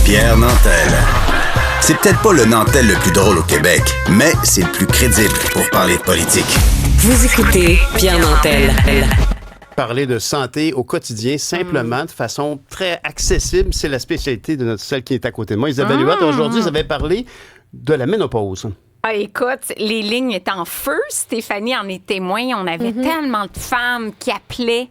Pierre Nantel. C'est peut-être pas le Nantel le plus drôle au Québec, mais c'est le plus crédible pour parler de politique. Vous écoutez Pierre Nantel. Parler de santé au quotidien, simplement, de façon très accessible. C'est la spécialité de notre celle qui est à côté de moi, Isabelle Huot. Aujourd'hui, vous avez parlé de la ménopause. Ah, écoute, les lignes étaient en feu. Stéphanie en est témoin. On avait tellement de femmes qui appelaient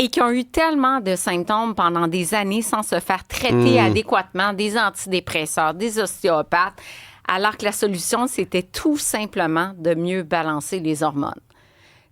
et qui ont eu tellement de symptômes pendant des années sans se faire traiter adéquatement, des antidépresseurs, des ostéopathes, alors que la solution, c'était tout simplement de mieux balancer les hormones.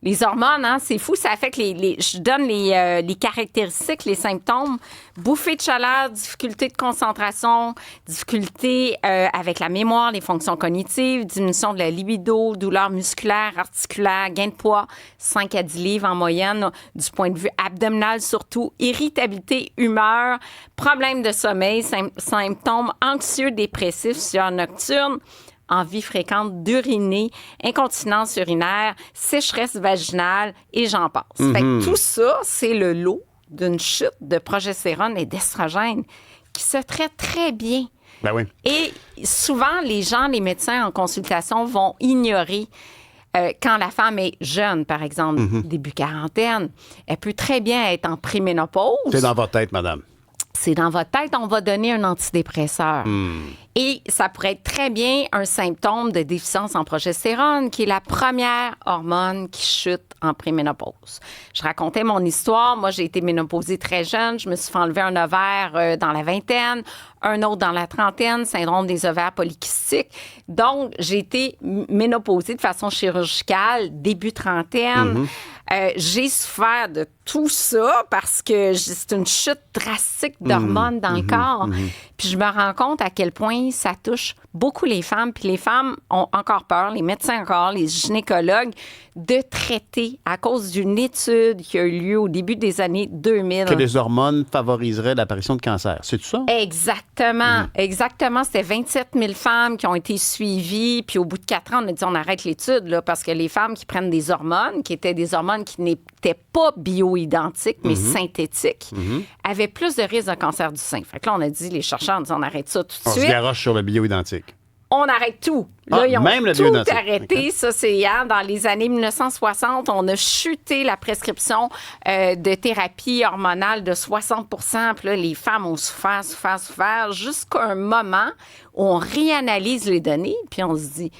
Les hormones, hein, c'est fou, ça fait que je donne les caractéristiques, les symptômes. Bouffée de chaleur, difficulté de concentration, difficulté avec la mémoire, les fonctions cognitives, diminution de la libido, douleurs musculaires, articulaires, gain de poids, 5 à 10 livres en moyenne, du point de vue abdominal surtout, irritabilité, humeur, problèmes de sommeil, symptômes anxieux, dépressifs, sueur nocturne, envie fréquente d'uriner, incontinence urinaire, sécheresse vaginale et j'en passe. Fait que tout ça, c'est le lot d'une chute de progestérone et d'estrogène qui se traite très bien. Ben oui. Et souvent, les médecins en consultation vont ignorer quand la femme est jeune, par exemple, début quarantaine. Elle peut très bien être en préménopause. C'est dans votre tête, madame. C'est dans votre tête, on va donner un antidépresseur. Et ça pourrait être très bien un symptôme de déficience en progestérone, qui est la première hormone qui chute en préménopause. Je racontais mon histoire. Moi, j'ai été ménopausée très jeune. Je me suis fait enlever un ovaire dans la vingtaine, un autre dans la trentaine, syndrome des ovaires polykystiques. Donc, j'ai été ménopausée de façon chirurgicale, début trentaine. J'ai souffert de tout ça parce que c'est une chute drastique d'hormones dans le corps. Puis je me rends compte à quel point ça touche beaucoup les femmes. Puis les femmes ont encore peur, les médecins encore, les gynécologues, de traiter à cause d'une étude qui a eu lieu au début des années 2000. Que les hormones favoriseraient l'apparition de cancer. C'est tout ça? Exactement. Exactement. C'était 27 000 femmes qui ont été suivies. Puis au bout de 4 ans, on a dit on arrête l'étude là, parce que les femmes qui prennent des hormones, qui étaient des hormones qui n'étaient pas bioidentiques, mais synthétiques, avaient plus de risques de cancer du sein. Fait que là, on a dit, les chercheurs, on arrête ça tout de suite. On se garoche sur le bioidentique. On arrête tout. Là, ils ont même le tout bioidentique. arrêté. Okay. Ça, c'est hier, dans les années 1960, on a chuté la prescription de thérapie hormonale de 60 %. Puis là, les femmes ont souffert, jusqu'à un moment où on réanalyse les données, puis on se dit...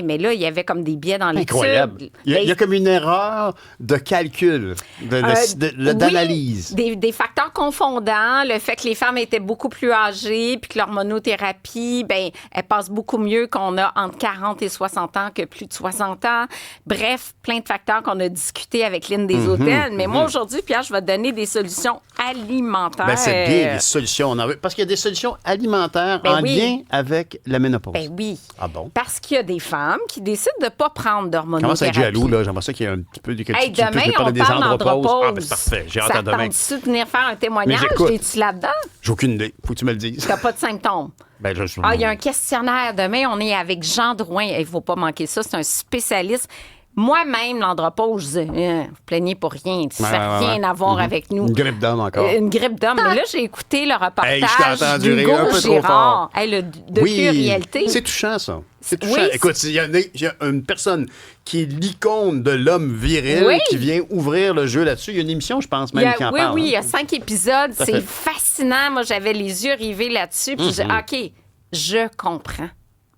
mais là, il y avait comme des biais dans l'étude. Incroyable. Il y a comme une erreur de calcul, d'analyse. Oui, des facteurs confondants. Le fait que les femmes étaient beaucoup plus âgées puis que l'hormonothérapie, elle passe beaucoup mieux qu'on a entre 40 et 60 ans que plus de 60 ans. Bref, plein de facteurs qu'on a discutés avec Lynn des Hôtels. Mais moi, aujourd'hui, Pierre, je vais te donner des solutions alimentaires. C'est bien, des solutions. Parce qu'il y a des solutions alimentaires en lien avec la ménopause. Oui. Ah bon? Parce qu'il y a des femmes qui décident de ne pas prendre d'hormonothérapie. Comment ça être jaloux, là? J'aimerais ça qu'il y ait un petit peu... Demain, on parle d'andropause. Ah, ben c'est parfait. J'ai hâte à demain. Ça tente-tu de venir faire un témoignage? Es-tu là-dedans? J'ai aucune idée. Faut que tu me le dises. T'as pas de symptômes? Il y a un questionnaire. Demain, on est avec Jean Drouin. Il ne faut pas manquer ça. C'est un spécialiste. Moi-même, l'andropause, je disais, vous plaignez pour rien. Ça n'a rien à voir avec nous. Une grippe d'homme encore. Une grippe d'homme. Mais là, j'ai écouté le reportage d'Hugo Girard. Le docu-réalité. C'est touchant, ça. C'est touchant. Écoute, il y a une personne qui est l'icône de l'homme viril qui vient ouvrir le jeu là-dessus. Il y a une émission, je pense, même, qui en parle. Oui, il y a 5 épisodes. C'est fascinant. Moi, j'avais les yeux rivés là-dessus. Puis je dis, OK, je comprends.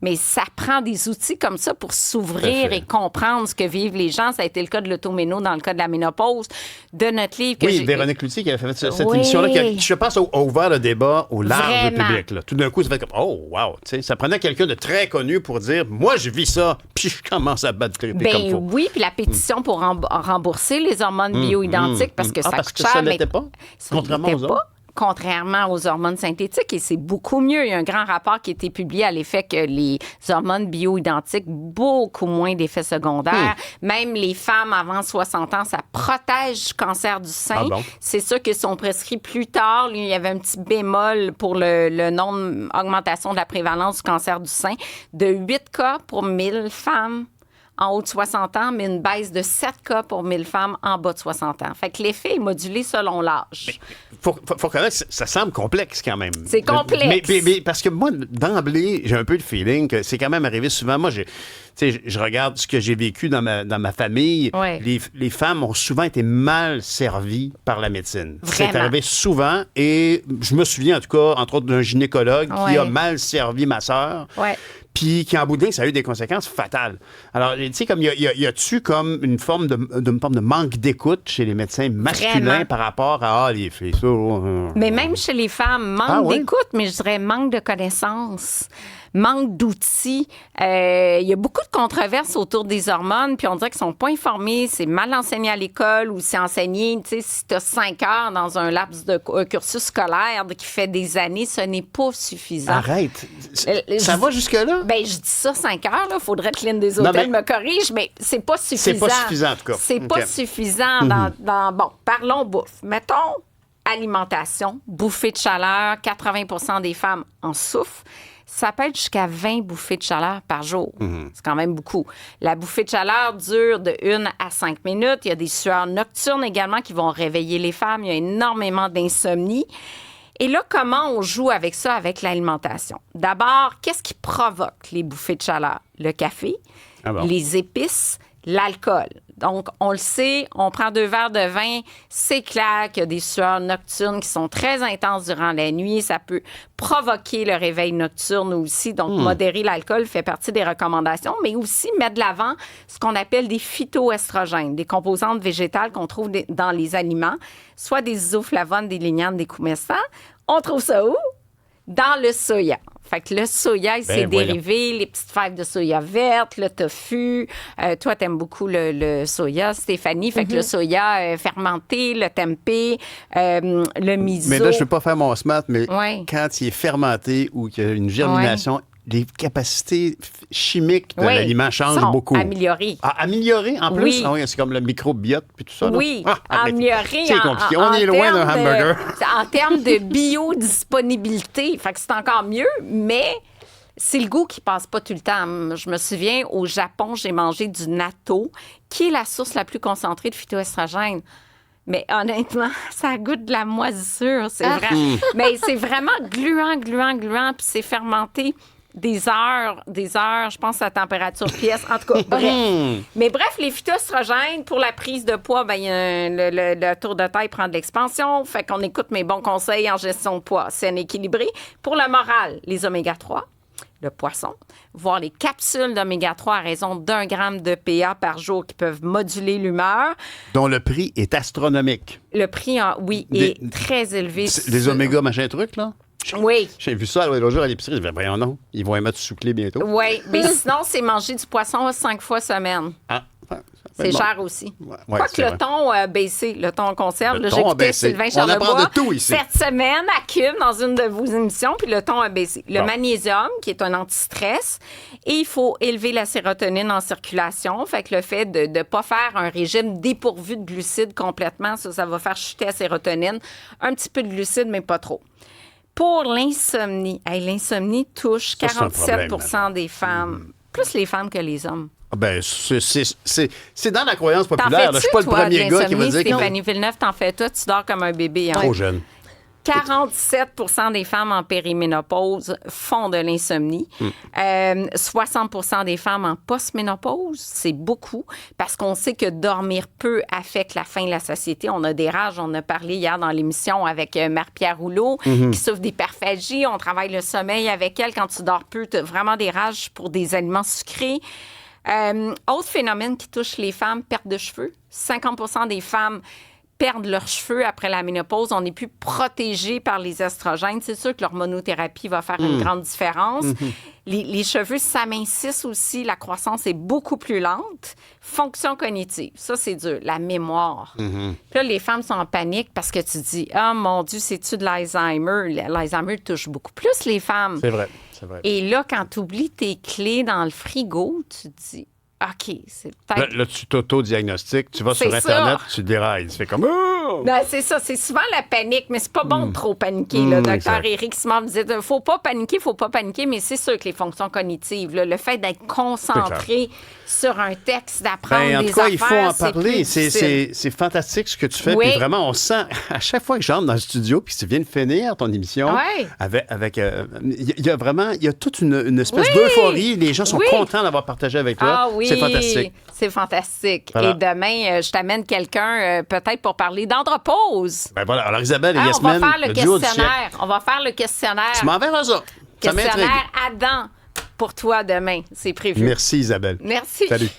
Mais ça prend des outils comme ça pour s'ouvrir et comprendre ce que vivent les gens. Ça a été le cas de l'automéno dans le cas de la ménopause, de notre livre. Véronique Cloutier qui avait fait cette émission-là, qui, je pense, a ouvert le débat au large du public. Là. Tout d'un coup, ça fait comme, oh, wow. Ça prenait quelqu'un de très connu pour dire, moi, je vis ça, puis je commence à battre triper comme il faut. Oui, puis la pétition pour rembourser les hormones bioidentiques, parce que ça coûte cher. Ça l'était pas, contrairement aux autres. Contrairement aux hormones synthétiques, et c'est beaucoup mieux. Il y a un grand rapport qui a été publié à l'effet que les hormones bioidentiques, beaucoup moins d'effets secondaires. Même les femmes avant 60 ans, ça protège du cancer du sein. Ah bon? C'est sûr qu'ils sont prescrits plus tard. Il y avait un petit bémol pour le nombre, augmentation de la prévalence du cancer du sein, de 8 cas pour 1000 femmes en haut de 60 ans, mais une baisse de 7 cas pour 1000 femmes en bas de 60 ans. Fait que l'effet est modulé selon l'âge. Faut connaître, ça semble complexe quand même. C'est complexe. Mais parce que moi, d'emblée, j'ai un peu le feeling que c'est quand même arrivé souvent. Moi, je regarde ce que j'ai vécu dans ma famille. Ouais. Les femmes ont souvent été mal servies par la médecine. Vraiment. C'est arrivé souvent et je me souviens en tout cas, entre autres, d'un gynécologue qui a mal servi ma sœur. Ouais. Puis qui, en bout de ligne, ça a eu des conséquences fatales. Alors, tu sais, comme y a-tu comme une forme de manque d'écoute chez les médecins masculins Vraiment. par rapport à les filles, ça... Mais même chez les femmes, manque d'écoute, mais je dirais manque de connaissances, manque d'outils. Il y a beaucoup de controverses autour des hormones, puis on dirait qu'ils sont pas informés, c'est mal enseigné à l'école ou c'est enseigné, tu sais, si tu as 5 heures dans un laps de cursus scolaire qui fait des années, ce n'est pas suffisant. Arrête. Ça va jusque-là? Ben, je dis ça 5 heures, là. Faudrait que Lynn des Hôtels me corrige, mais c'est pas suffisant. C'est pas suffisant, en tout cas. C'est pas suffisant bon, parlons bouffe. Mettons alimentation, bouffée de chaleur, 80 des femmes en souffrent. Ça peut être jusqu'à 20 bouffées de chaleur par jour. C'est quand même beaucoup. La bouffée de chaleur dure de 1 à 5 minutes. Il y a des sueurs nocturnes également qui vont réveiller les femmes. Il y a énormément d'insomnie. Et là, comment on joue avec ça, avec l'alimentation? D'abord, qu'est-ce qui provoque les bouffées de chaleur? Le café, les épices, l'alcool. Donc, on le sait, on prend 2 verres de vin, c'est clair qu'il y a des sueurs nocturnes qui sont très intenses durant la nuit. Ça peut provoquer le réveil nocturne aussi. Donc, modérer l'alcool fait partie des recommandations, mais aussi mettre de l'avant ce qu'on appelle des phytoestrogènes, des composantes végétales qu'on trouve dans les aliments, soit des isoflavones, des lignanes, des coumestans. On trouve ça où? Dans le soya. Fait que le soya, il s'est dérivé, les petites fèves de soya verte, le tofu. Toi, t'aimes beaucoup le soya, Stéphanie. Fait que le soya fermenté, le tempeh, le miso. Mais là, je ne veux pas faire mon smart, mais quand il est fermenté ou qu'il y a une germination, les capacités chimiques de l'aliment changent beaucoup. Améliorées. Améliorées en plus? Oui. Ah oui, c'est comme le microbiote puis tout ça. Oui, améliorées. C'est compliqué. On est loin d'un hamburger. En termes de biodisponibilité, fait que c'est encore mieux, mais c'est le goût qui passe pas tout le temps. Je me souviens, au Japon, j'ai mangé du natto, qui est la source la plus concentrée de phytoestrogènes. Mais honnêtement, ça goûte de la moisissure, c'est vrai. Mais c'est vraiment gluant, puis c'est fermenté des heures, je pense à température pièce. En tout cas, bref. Mais bref, les phytoestrogènes, pour la prise de poids, ben, le tour de taille prend de l'expansion. Fait qu'on écoute mes bons conseils en gestion de poids saine et équilibrée. Pour le moral, les oméga-3, le poisson, voire les capsules d'oméga-3 à raison d'1 gramme de PA par jour qui peuvent moduler l'humeur. Dont le prix est astronomique. Le prix, est très élevé. Les oméga machin truc, là? Oui. J'ai vu ça l'autre jour à l'épicerie. Je me disais, voyons non, ils vont les mettre sous clé bientôt. Oui, mais sinon, c'est manger du poisson 5 fois semaine. C'est cher aussi. Quoique le ton a baissé, le ton conserve. Là, j'écoutais Sylvain Charlebois on apprend de tout ici. Cette semaine à Cube, dans une de vos émissions, puis le ton a baissé. Le magnésium, qui est un anti-stress, et il faut élever la sérotonine en circulation. Fait que le fait de ne pas faire un régime dépourvu de glucides complètement, ça va faire chuter la sérotonine. Un petit peu de glucides, mais pas trop. Pour l'insomnie, l'insomnie touche 47 des femmes, plus les femmes que les hommes. Ben, c'est dans la croyance populaire. Je ne suis pas le premier gars qui va dire que... Stéphanie Villeneuve, t'en fais toi, tu dors comme un bébé. Hein? Trop jeune. 47 des femmes en périménopause font de l'insomnie. 60 des femmes en postménopause, c'est beaucoup, parce qu'on sait que dormir peu affecte la faim de la satiété. On a des rages, on a parlé hier dans l'émission avec Marie-Pierre Rouleau, qui souffre d'hyperphagie. On travaille le sommeil avec elle. Quand tu dors peu, tu as vraiment des rages pour des aliments sucrés. Autre phénomène qui touche les femmes, perte de cheveux. 50 des femmes perdent leurs cheveux après la ménopause. On n'est plus protégé par les estrogènes. C'est sûr que l'hormonothérapie va faire une grande différence. Les cheveux s'amincissent aussi. La croissance est beaucoup plus lente. Fonction cognitive, ça, c'est dur. La mémoire. Puis là, les femmes sont en panique parce que tu dis « Ah, mon Dieu, c'est-tu de l'Alzheimer? » L'Alzheimer touche beaucoup plus les femmes. C'est vrai. Et là, quand tu oublies tes clés dans le frigo, tu te dis... OK, c'est peut-être... Là, tu t'auto-diagnostiques, tu vas sur Internet, tu dérailles. Tu fais comme... Non, c'est ça, c'est souvent la panique, mais c'est pas bon de trop paniquer. Le docteur Éric Simard me disait faut pas paniquer, mais c'est sûr que les fonctions cognitives, là, le fait d'être concentré sur un texte, d'apprendre des affaires... En tout cas, il faut en parler. C'est C'est fantastique ce que tu fais. Oui. Puis vraiment, on sent, à chaque fois que j'entre dans le studio, puis tu viens de finir ton émission, Ouais. il y a toute une espèce d'euphorie. Les gens sont contents d'avoir partagé avec toi. Ah oui, c'est fantastique. C'est fantastique. Voilà. Et demain, je t'amène quelqu'un peut-être pour parler d'andropause. Ben voilà. Alors, Isabelle et Hein, Yasmine, on va faire le duo du questionnaire. siècle. On va faire le questionnaire. Tu m'enverras ça. Ça m'intrigue. Questionnaire Adam pour toi demain. C'est prévu. Merci, Isabelle. Merci. Salut.